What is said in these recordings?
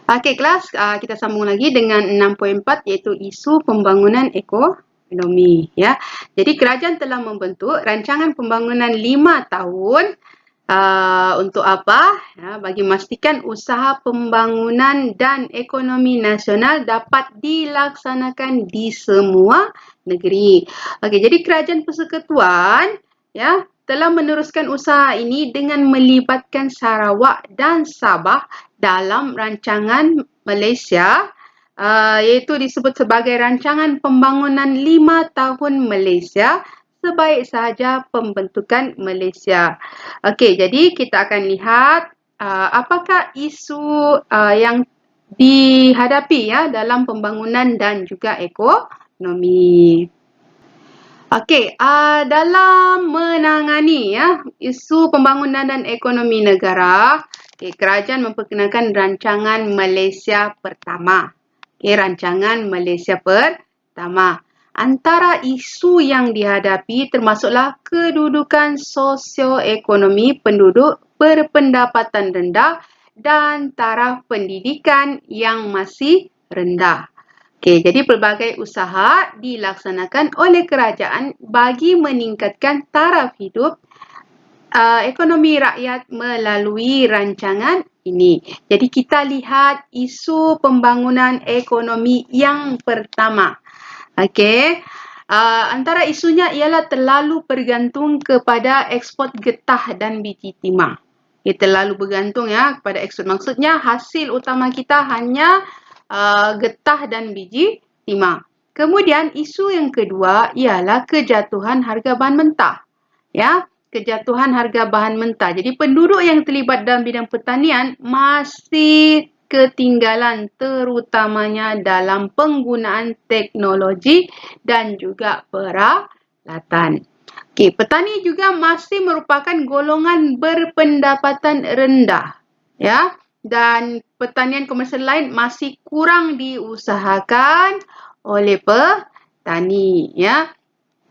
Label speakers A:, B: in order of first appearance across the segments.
A: Okey kelas, kita sambung lagi dengan 6.4 iaitu isu pembangunan ekonomi ya. Jadi kerajaan telah membentuk rancangan pembangunan 5 tahun untuk apa? Ya, bagi memastikan usaha pembangunan dan ekonomi nasional dapat dilaksanakan di semua negeri. Okey, jadi Kerajaan Persekutuan ya telah meneruskan usaha ini dengan melibatkan Sarawak dan Sabah dalam rancangan Malaysia iaitu disebut sebagai Rancangan Pembangunan 5 Tahun Malaysia sebaik sahaja pembentukan Malaysia. Okey, jadi kita akan lihat apakah isu yang dihadapi ya dalam pembangunan dan juga ekonomi. Okey, dalam menangani ya isu pembangunan dan ekonomi negara, kerajaan memperkenalkan Rancangan Malaysia Pertama. Rancangan Malaysia Pertama. Antara isu yang dihadapi termasuklah kedudukan sosioekonomi penduduk berpendapatan rendah dan taraf pendidikan yang masih rendah. Jadi pelbagai usaha dilaksanakan oleh kerajaan bagi meningkatkan taraf hidup ekonomi rakyat melalui rancangan ini. Jadi kita lihat isu pembangunan ekonomi yang pertama. Antara isunya ialah terlalu bergantung kepada ekspor getah dan biji timah. Terlalu bergantung ya kepada ekspor. Maksudnya hasil utama kita hanya getah dan biji timah. Kemudian isu yang kedua ialah kejatuhan harga bahan mentah. Ya, kejatuhan harga bahan mentah. Jadi penduduk yang terlibat dalam bidang pertanian masih ketinggalan terutamanya dalam penggunaan teknologi dan juga peralatan. Petani juga masih merupakan golongan berpendapatan rendah. Ya, dan pertanian komersial lain masih kurang diusahakan oleh petani ya.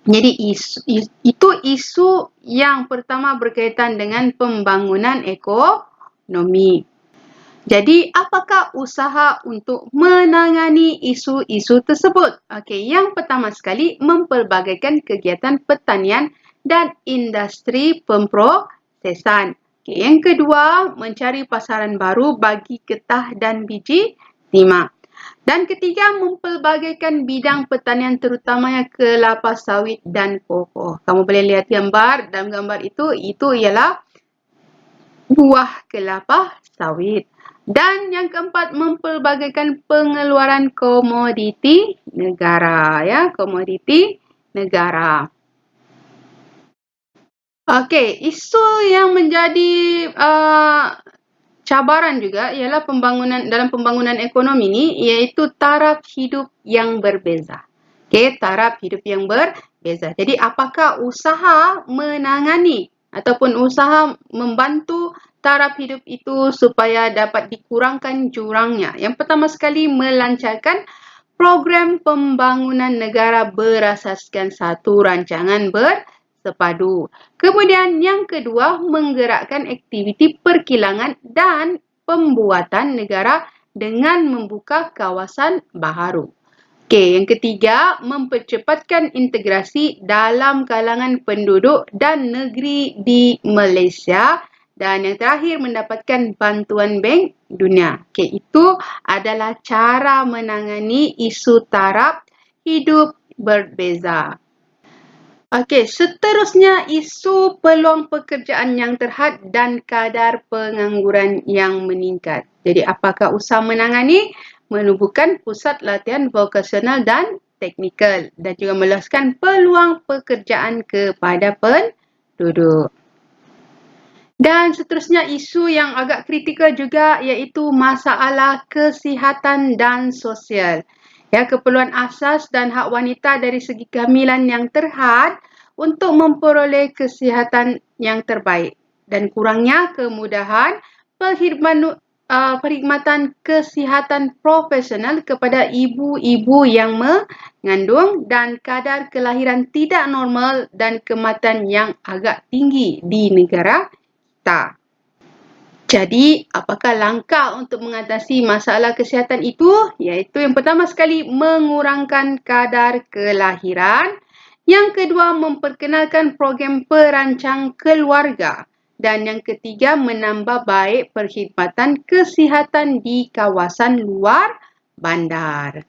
A: Jadi itu isu yang pertama berkaitan dengan pembangunan ekonomi. Jadi apakah usaha untuk menangani isu-isu tersebut? Yang pertama sekali mempelbagaikan kegiatan pertanian dan industri pemprosesan. Yang kedua, mencari pasaran baru bagi getah dan biji timah. Dan ketiga, mempelbagaikan bidang pertanian terutamanya kelapa sawit dan kokoh. Kamu boleh lihat gambar, dalam gambar itu ialah buah kelapa sawit. Dan yang keempat, mempelbagaikan pengeluaran komoditi negara. Ya, komoditi negara. Isu yang menjadi cabaran juga ialah dalam pembangunan ekonomi ini iaitu taraf hidup yang berbeza. Taraf hidup yang berbeza. Jadi apakah usaha menangani ataupun usaha membantu taraf hidup itu supaya dapat dikurangkan jurangnya? Yang pertama sekali melancarkan program pembangunan negara berasaskan satu rancangan bersepadu. Kemudian yang kedua, menggerakkan aktiviti perkilangan dan pembuatan negara dengan membuka kawasan baharu. Yang ketiga, mempercepatkan integrasi dalam kalangan penduduk dan negeri di Malaysia. Dan yang terakhir, mendapatkan bantuan Bank Dunia. Itu adalah cara menangani isu taraf hidup berbeza. Seterusnya isu peluang pekerjaan yang terhad dan kadar pengangguran yang meningkat. Jadi apakah usaha menangani? Menubuhkan pusat latihan vokasional dan teknikal dan juga meluaskan peluang pekerjaan kepada penduduk. Dan seterusnya isu yang agak kritikal juga iaitu masalah kesihatan dan sosial. Keperluan asas dan hak wanita dari segi kehamilan yang terhad untuk memperoleh kesihatan yang terbaik dan kurangnya kemudahan perkhidmatan kesihatan profesional kepada ibu-ibu yang mengandung dan kadar kelahiran tidak normal dan kematian yang agak tinggi di negara kita. Jadi, apakah langkah untuk mengatasi masalah kesihatan itu? Iaitu yang pertama sekali, mengurangkan kadar kelahiran. Yang kedua, memperkenalkan program perancang keluarga. Dan yang ketiga, menambah baik perkhidmatan kesihatan di kawasan luar bandar.